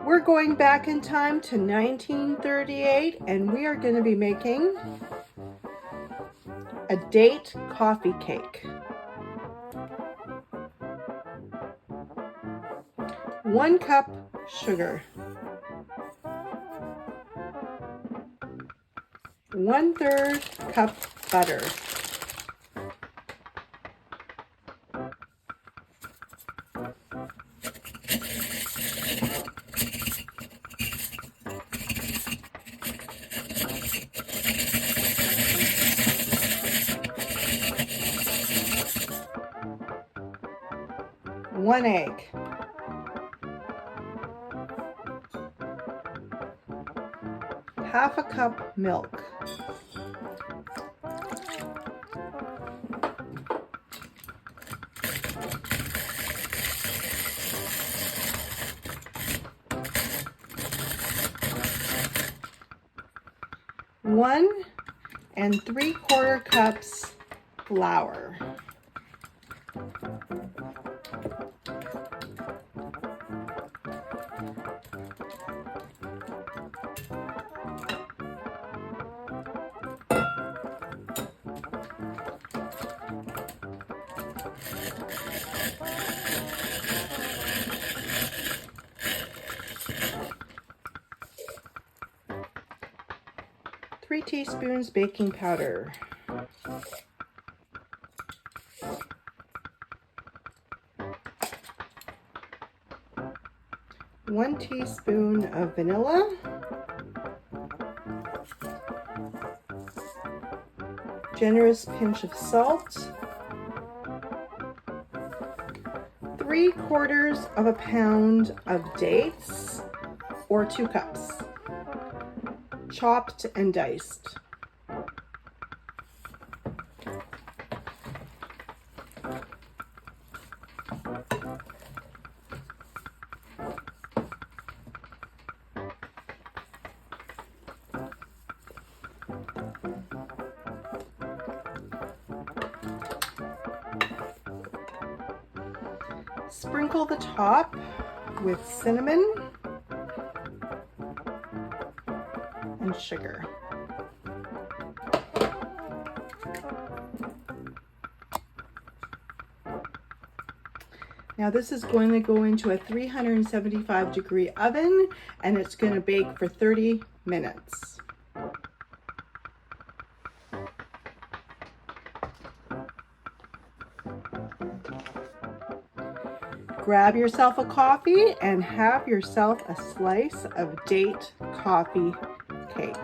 We're going back in time to 1938 and we are going to be making a date coffee cake. 1 cup sugar, 1/3 cup butter, 1 egg, 1/2 cup milk, 1 3/4 cups flour, 3 teaspoons baking powder, 1 teaspoon of vanilla, generous pinch of salt, 3/4 of a pound of dates, or 2 cups, chopped and diced. Sprinkle the top with cinnamon and sugar. Now this is going to go into a 375-degree oven and it's going to bake for 30 minutes. Grab yourself a coffee and have yourself a slice of date coffee cake.